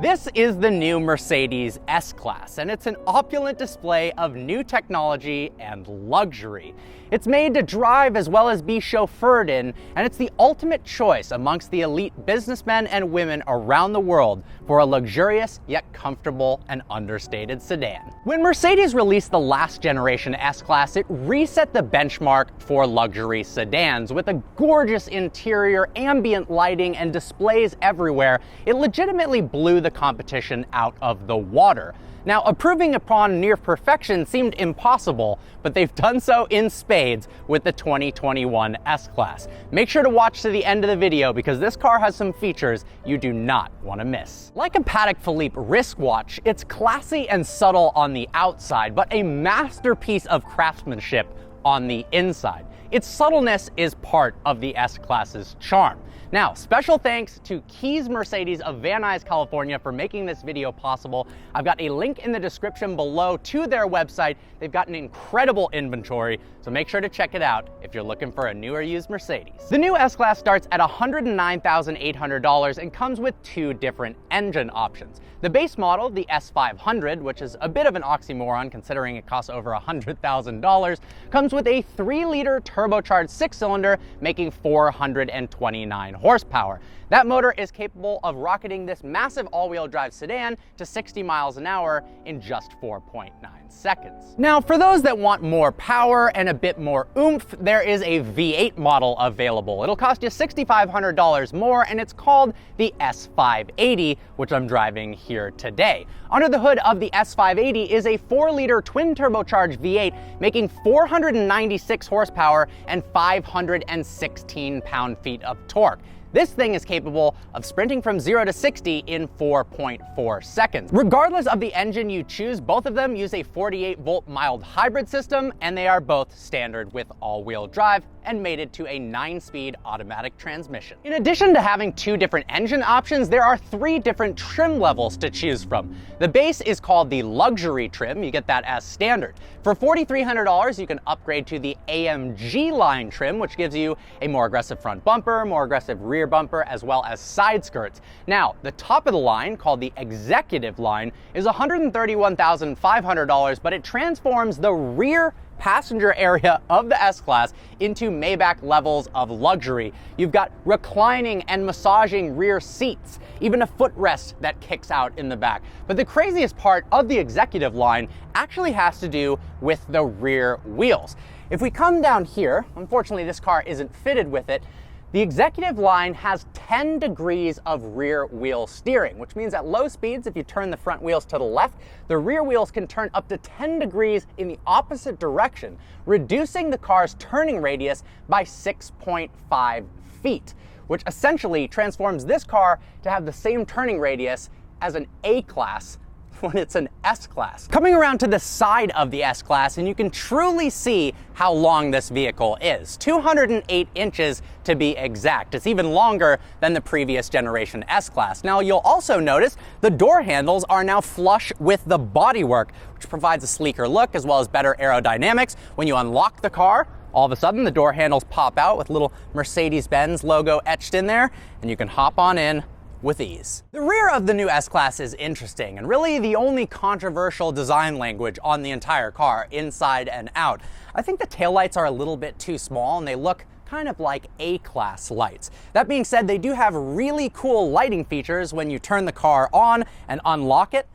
This is the new Mercedes S-Class, and it's an opulent display of new technology and luxury. It's made to drive as well as be chauffeured in, and it's the ultimate choice amongst the elite businessmen and women around the world for a luxurious yet comfortable and understated sedan. When Mercedes released the last generation S-Class, it reset the benchmark for luxury sedans. With a gorgeous interior, ambient lighting, and displays everywhere, it legitimately blew the competition out of the water. Now, improving upon near perfection seemed impossible, but they've done so in spades with the 2021 S-Class. Make sure to watch to the end of the video because this car has some features you do not want to miss. Like a Patek Philippe wristwatch, it's classy and subtle on the outside, but a masterpiece of craftsmanship on the inside. Its subtleness is part of the S-Class's charm. Now, special thanks to Keys Mercedes of Van Nuys, California for making this video possible. I've got a link in the description below to their website. They've got an incredible inventory, so make sure to check it out if you're looking for a new or used Mercedes. The new S-Class starts at $109,800 and comes with two different engine options. The base model, the S500, which is a bit of an oxymoron considering it costs over $100,000, comes with a 3-liter turbocharged 6-cylinder making 429 horsepower. That motor is capable of rocketing this massive all-wheel drive sedan to 60 miles an hour in just 4.9 seconds. Now, for those that want more power and a bit more oomph, there is a V8 model available. It'll cost you $6,500 more, and it's called the S580, which I'm driving here today. Under the hood of the S580 is a 4-liter twin turbocharged V8 making 496 horsepower and 516 pound-feet of torque. This thing is capable of sprinting from 0 to 60 in 4.4 seconds. Regardless of the engine you choose, both of them use a 48-volt mild hybrid system, and they are both standard with all-wheel drive and mated to a 9-speed automatic transmission. In addition to having two different engine options, there are 3 different trim levels to choose from. The base is called the luxury trim. You get that as standard. For $4,300, you can upgrade to the AMG line trim, which gives you a more aggressive front bumper, more aggressive rear bumper, as well as side skirts. Now, the top of the line, called the executive line, is $131,500, but it transforms the rear passenger area of the S-Class into Maybach levels of luxury. You've got reclining and massaging rear seats, even a footrest that kicks out in the back. But the craziest part of the executive line actually has to do with the rear wheels. If we come down here, unfortunately this car isn't fitted with it, the executive line has 10 degrees of rear wheel steering, which means at low speeds, if you turn the front wheels to the left, the rear wheels can turn up to 10 degrees in the opposite direction, reducing the car's turning radius by 6.5 feet, which essentially transforms this car to have the same turning radius as an A-Class when it's an S-Class. Coming around to the side of the S-Class, and you can truly see how long this vehicle is. 208 inches to be exact. It's even longer than the previous generation S-Class. Now, you'll also notice the door handles are now flush with the bodywork, which provides a sleeker look as well as better aerodynamics. When you unlock the car, all of a sudden the door handles pop out with little Mercedes-Benz logo etched in there, and you can hop on in with ease. The rear of the new S-Class is interesting and really the only controversial design language on the entire car, inside and out. I think the taillights are a little bit too small and they look kind of like A-Class lights. That being said, they do have really cool lighting features when you turn the car on and unlock it.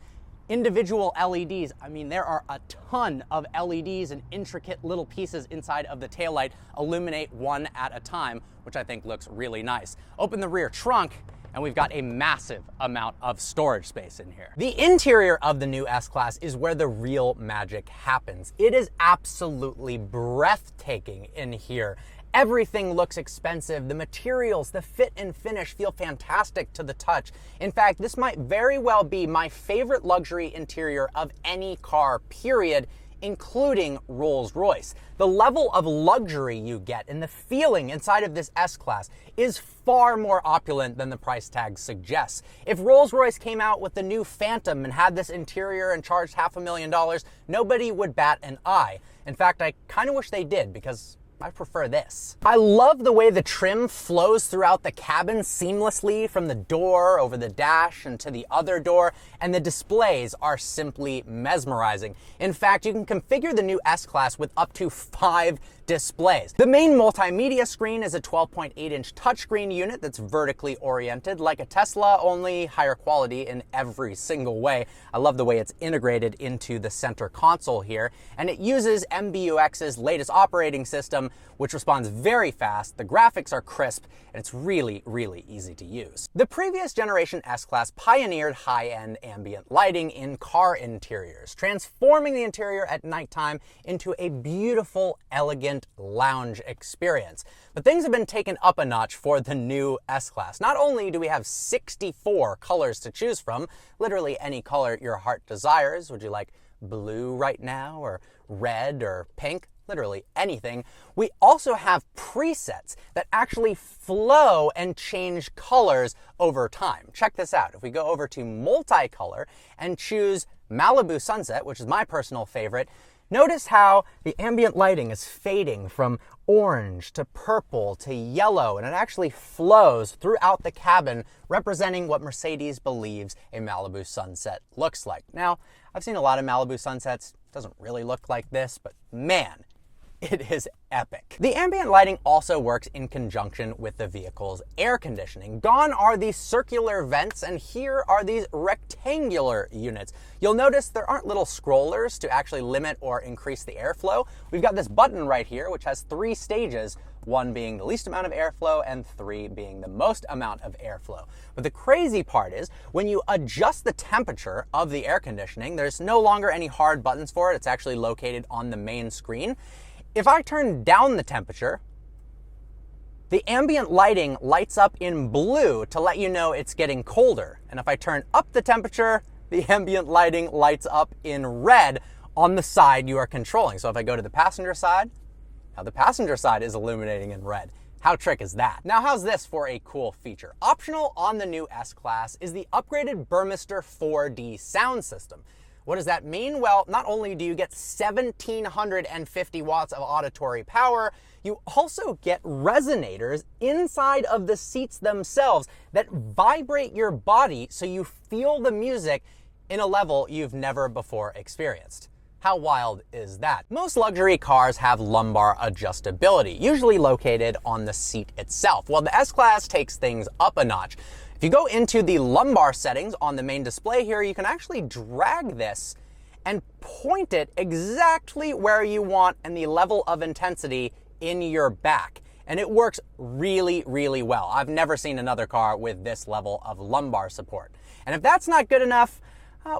Individual LEDs, I mean, there are a ton of LEDs and intricate little pieces inside of the taillight illuminate one at a time, which I think looks really nice. Open the rear trunk, and we've got a massive amount of storage space in here. The interior of the new S-Class is where the real magic happens. It is absolutely breathtaking in here. Everything looks expensive. The materials, the fit and finish feel fantastic to the touch. In fact, this might very well be my favorite luxury interior of any car, period, including Rolls-Royce. The level of luxury you get and the feeling inside of this S-Class is far more opulent than the price tag suggests. If Rolls-Royce came out with the new Phantom and had this interior and charged $500,000, nobody would bat an eye. In fact, I kind of wish they did, because I prefer this. I love the way the trim flows throughout the cabin seamlessly from the door over the dash and to the other door, and the displays are simply mesmerizing. In fact, you can configure the new S-Class with up to 5 displays. The main multimedia screen is a 12.8-inch touchscreen unit that's vertically oriented like a Tesla, only higher quality in every single way. I love the way it's integrated into the center console here, and it uses MBUX's latest operating system, which responds very fast, the graphics are crisp, and it's really, really easy to use. The previous generation S-Class pioneered high-end ambient lighting in car interiors, transforming the interior at nighttime into a beautiful, elegant lounge experience. But things have been taken up a notch for the new S-Class. Not only do we have 64 colors to choose from, literally any color your heart desires. Would you like blue right now, or red, or pink? Literally anything. We also have presets that actually flow and change colors over time. Check this out. If we go over to multicolor and choose Malibu Sunset, which is my personal favorite, notice how the ambient lighting is fading from orange to purple to yellow, and it actually flows throughout the cabin, representing what Mercedes believes a Malibu Sunset looks like. Now, I've seen a lot of Malibu Sunsets. It doesn't really look like this, but man, it is epic. The ambient lighting also works in conjunction with the vehicle's air conditioning. Gone are these circular vents, and here are these rectangular units. You'll notice there aren't little scrollers to actually limit or increase the airflow. We've got this button right here, which has 3 stages, 1 being the least amount of airflow and 3 being the most amount of airflow. But the crazy part is, when you adjust the temperature of the air conditioning, there's no longer any hard buttons for it. It's actually located on the main screen. If I turn down the temperature, the ambient lighting lights up in blue to let you know it's getting colder. And if I turn up the temperature, the ambient lighting lights up in red on the side you are controlling. So if I go to the passenger side, now the passenger side is illuminating in red. How trick is that? Now, how's this for a cool feature? Optional on the new S-Class is the upgraded Burmester 4D sound system. What does that mean? Well, not only do you get 1,750 watts of auditory power, you also get resonators inside of the seats themselves that vibrate your body so you feel the music in a level you've never before experienced. How wild is that? Most luxury cars have lumbar adjustability, usually located on the seat itself. Well, the S-Class takes things up a notch. If you go into the lumbar settings on the main display here, you can actually drag this and point it exactly where you want and the level of intensity in your back. And it works really, really well. I've never seen another car with this level of lumbar support. And if that's not good enough,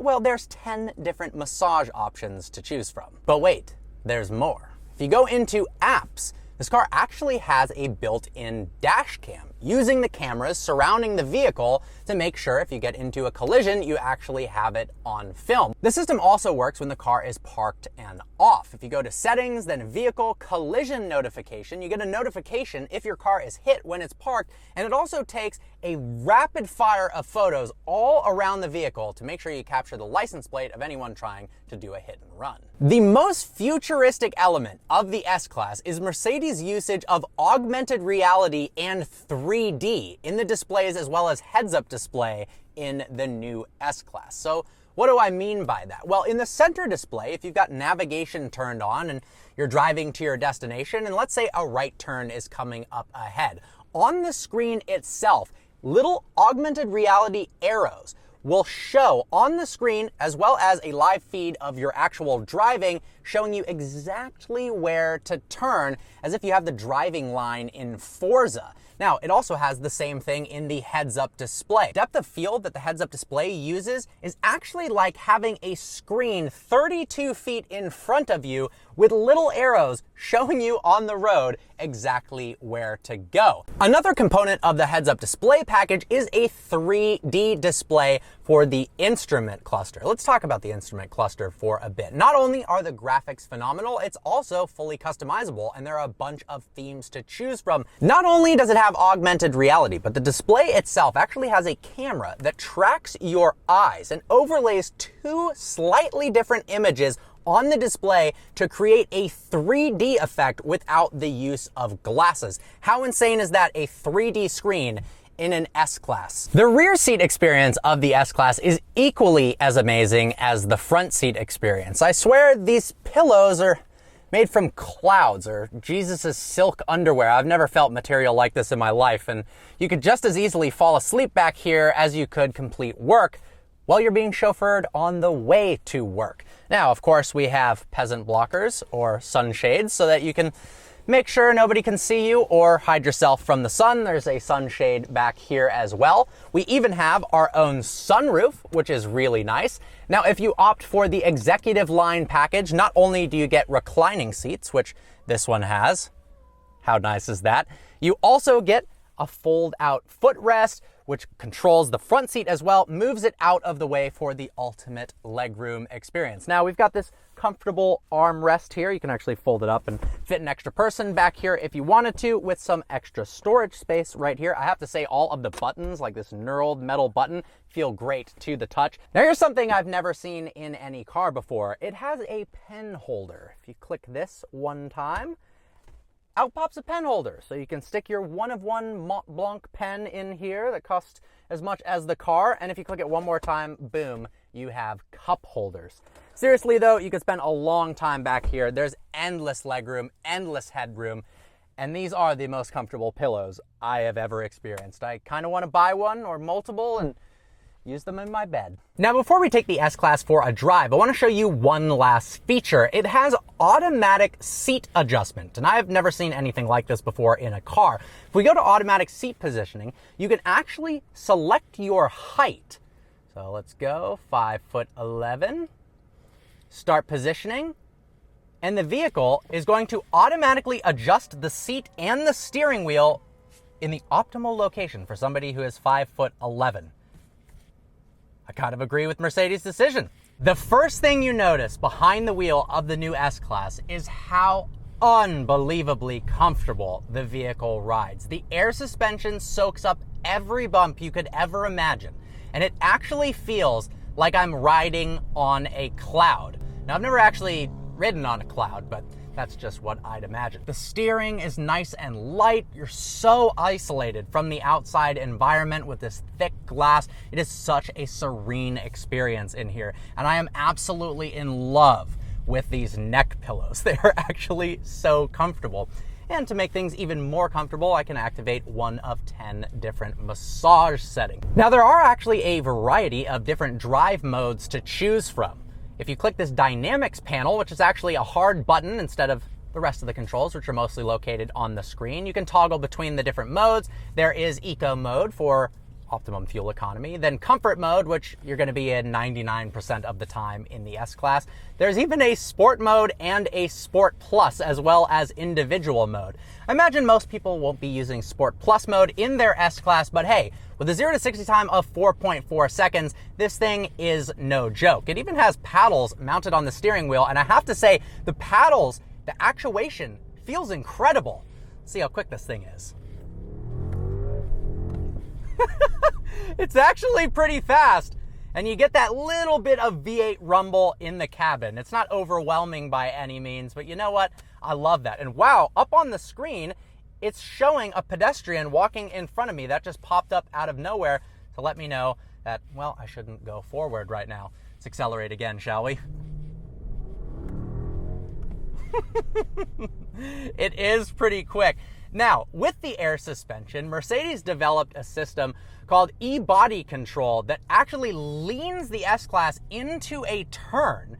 well, there's 10 different massage options to choose from. But wait, there's more. If you go into apps, this car actually has a built-in dash cam, using the cameras surrounding the vehicle to make sure if you get into a collision, you actually have it on film. The system also works when the car is parked and off. If you go to settings, then vehicle collision notification, you get a notification if your car is hit when it's parked, and it also takes a rapid fire of photos all around the vehicle to make sure you capture the license plate of anyone trying to do a hit and run. The most futuristic element of the S-Class is Mercedes' usage of augmented reality and 3D in the displays, as well as heads-up display in the new S-Class. So what do I mean by that? Well, in the center display, if you've got navigation turned on and you're driving to your destination, and let's say a right turn is coming up ahead, on the screen itself, little augmented reality arrows will show on the screen, as well as a live feed of your actual driving, showing you exactly where to turn, as if you have the driving line in Forza. Now, it also has the same thing in the heads-up display. Depth of field that the heads-up display uses is actually like having a screen 32 feet in front of you with little arrows showing you on the road exactly where to go. Another component of the heads-up display package is a 3D display for the instrument cluster. Let's talk about the instrument cluster for a bit. Not only are the graphics phenomenal, it's also fully customizable, and there are a bunch of themes to choose from. Not only does it have augmented reality, but the display itself actually has a camera that tracks your eyes and overlays 2 slightly different images on the display to create a 3D effect without the use of glasses. How insane is that? A 3D screen in an S-Class. The rear seat experience of the S-Class is equally as amazing as the front seat experience. I swear these pillows are made from clouds or Jesus' silk underwear. I've never felt material like this in my life, and you could just as easily fall asleep back here as you could complete work while you're being chauffeured on the way to work. Now, of course, we have peasant blockers or sunshades so that you can make sure nobody can see you or hide yourself from the sun. There's a sunshade back here as well. We even have our own sunroof, which is really nice. Now, if you opt for the executive line package, not only do you get reclining seats, which this one has, how nice is that? You also get a fold-out footrest, which controls the front seat as well, moves it out of the way for the ultimate legroom experience. Now, we've got this comfortable armrest here. You can actually fold it up and fit an extra person back here if you wanted to, with some extra storage space right here. I have to say, all of the buttons, like this knurled metal button, feel great to the touch. Now, here's something I've never seen in any car before. It has a pen holder. If you click this one time, out pops a pen holder, so you can stick your one-of-one Mont Blanc pen in here that costs as much as the car, and if you click it one more time, boom, you have cup holders. Seriously though, you could spend a long time back here. There's endless legroom, endless headroom, and these are the most comfortable pillows I have ever experienced. I kind of want to buy one or multiple and use them in my bed. Now, before we take the S-Class for a drive, I want to show you one last feature. It has automatic seat adjustment, and I have never seen anything like this before in a car. If we go to automatic seat positioning, you can actually select your height. So let's go 5'11", start positioning, and the vehicle is going to automatically adjust the seat and the steering wheel in the optimal location for somebody who is 5'11". I kind of agree with Mercedes' decision. The first thing you notice behind the wheel of the new S-Class is how unbelievably comfortable the vehicle rides. The air suspension soaks up every bump you could ever imagine, and it actually feels like I'm riding on a cloud. Now, I've never actually ridden on a cloud, but that's just what I'd imagine. The steering is nice and light. You're so isolated from the outside environment with this thick glass. It is such a serene experience in here. And I am absolutely in love with these neck pillows. They are actually so comfortable. And to make things even more comfortable, I can activate one of 10 different massage settings. Now, there are actually a variety of different drive modes to choose from. If you click this dynamics panel, which is actually a hard button instead of the rest of the controls, which are mostly located on the screen, you can toggle between the different modes. There is eco mode for optimum fuel economy, then comfort mode, which you're going to be in 99% of the time in the S-Class. There's even a sport mode and a sport plus, as well as individual mode. I imagine most people won't be using sport plus mode in their S-Class, but hey, with a 0 to 60 time of 4.4 seconds, this thing is no joke. It even has paddles mounted on the steering wheel, and I have to say, the paddles, the actuation feels incredible. Let's see how quick this thing is. It's actually pretty fast, and you get that little bit of V8 rumble in the cabin. It's not overwhelming by any means, but you know what? I love that. And wow, up on the screen, it's showing a pedestrian walking in front of me. That just popped up out of nowhere to let me know that, well, I shouldn't go forward right now. Let's accelerate again, shall we? It is pretty quick. Now, with the air suspension, Mercedes developed a system called e-body control that actually leans the S-Class into a turn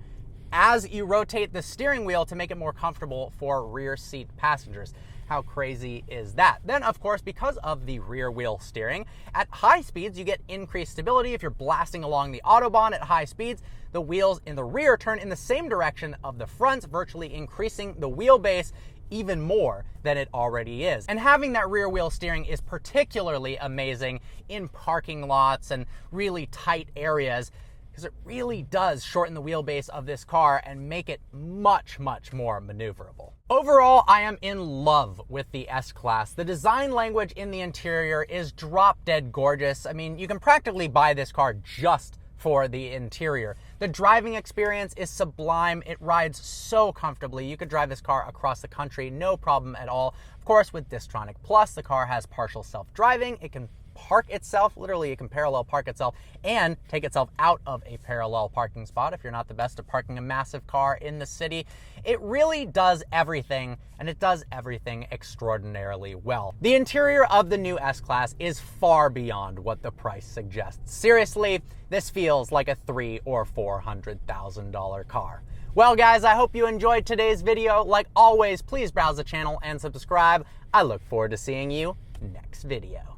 as you rotate the steering wheel to make it more comfortable for rear seat passengers. How crazy is that? Then, of course, because of the rear wheel steering, at high speeds, you get increased stability. If you're blasting along the Autobahn at high speeds, the wheels in the rear turn in the same direction of the front, virtually increasing the wheelbase even more than it already is. And having that rear wheel steering is particularly amazing in parking lots and really tight areas, because it really does shorten the wheelbase of this car and make it much, much more maneuverable. Overall, I am in love with the S-Class. The design language in the interior is drop dead gorgeous. I mean, you can practically buy this car just for the interior. The driving experience is sublime. It rides so comfortably. You could drive this car across the country, no problem at all. Of course, with Distronic Plus, the car has partial self-driving. It can park itself, literally it can parallel park itself and take itself out of a parallel parking spot if you're not the best at parking a massive car in the city. It really does everything, and it does everything extraordinarily well. The interior of the new S-Class is far beyond what the price suggests. Seriously, this feels like a $300,000 or $400,000 car. Well guys, I hope you enjoyed today's video. Like always, please browse the channel and subscribe. I look forward to seeing you next video.